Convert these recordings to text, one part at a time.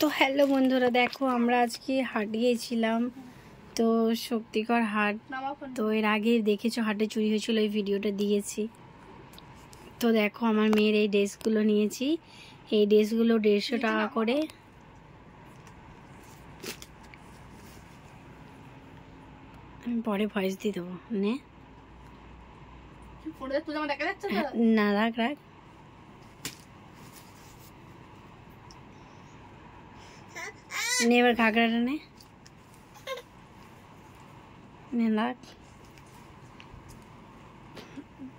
তো হ্যালো বন্ধুরা, দেখো আমরা আজকে হাট গিয়েছিলাম। তো শক্তিগড় হাট, তো এর আগে দেখেছো হাটে চুরি হয়েছিল, এই ভিডিওটা দিয়েছি। তো দেখো আমার মেয়ের এই ড্রেসগুলো নিয়েছি। এই ড্রেসগুলো 150 টাকা করে। আমি পরে ভয়েস দিয়ে দেবো। না রাখ রাখ। নে এবার ঘাগড়াটা নে লাগ।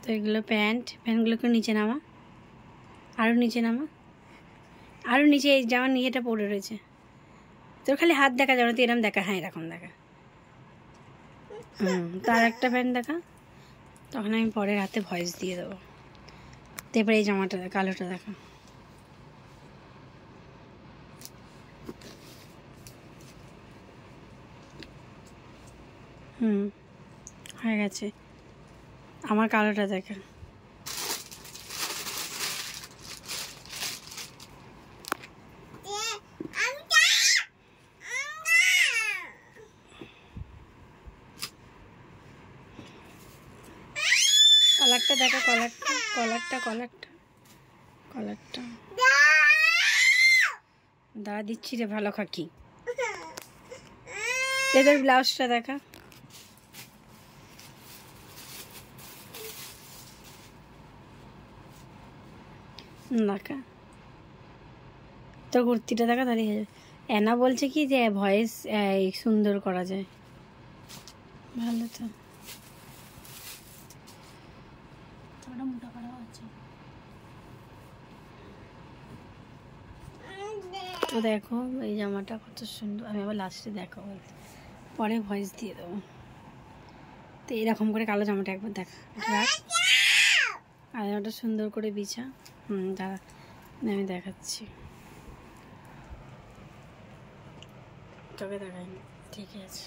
তো এগুলো প্যান্টগুলোকে নিচে নামা, আরও নিচে নামা, আরও নিচে। এই জামার নিচেটা পড়ে রয়েছে। তোর খালি হাত দেখা যাবে না, তুই এরকম দেখা। হ্যাঁ এরকম দেখা। তার একটা প্যান্ট দেখা, তখন আমি পরের হাতে ভয়েস দিয়ে দেবো। তারপরে এই জামাটা কালোটা দেখা। হয়ে গেছে। আমার কালোটা দেখা। কলারটা দেখা, কলারটা দাঁড়া দিচ্ছি রে, ভালো খাকি। এদের ব্লাউজটা দেখা। দেখা তোর কুর্তিটা দেখা, দাঁড়িয়ে হয়ে যাবে। এনা বলছে কি যে ভয়েস সুন্দর করা যায়। ভালো তো। তো দেখো এই জামাটা কত সুন্দর। আমি আবার লাস্টে দেখো বলতে, পরে ভয়েস দিয়ে দেবো। তো এরকম করে কালো জামাটা একবার দেখা, আর জামাটা সুন্দর করে বিছা। দাঁড়া আমি দেখাচ্ছি, তোকে দেখাইনি। ঠিক আছে।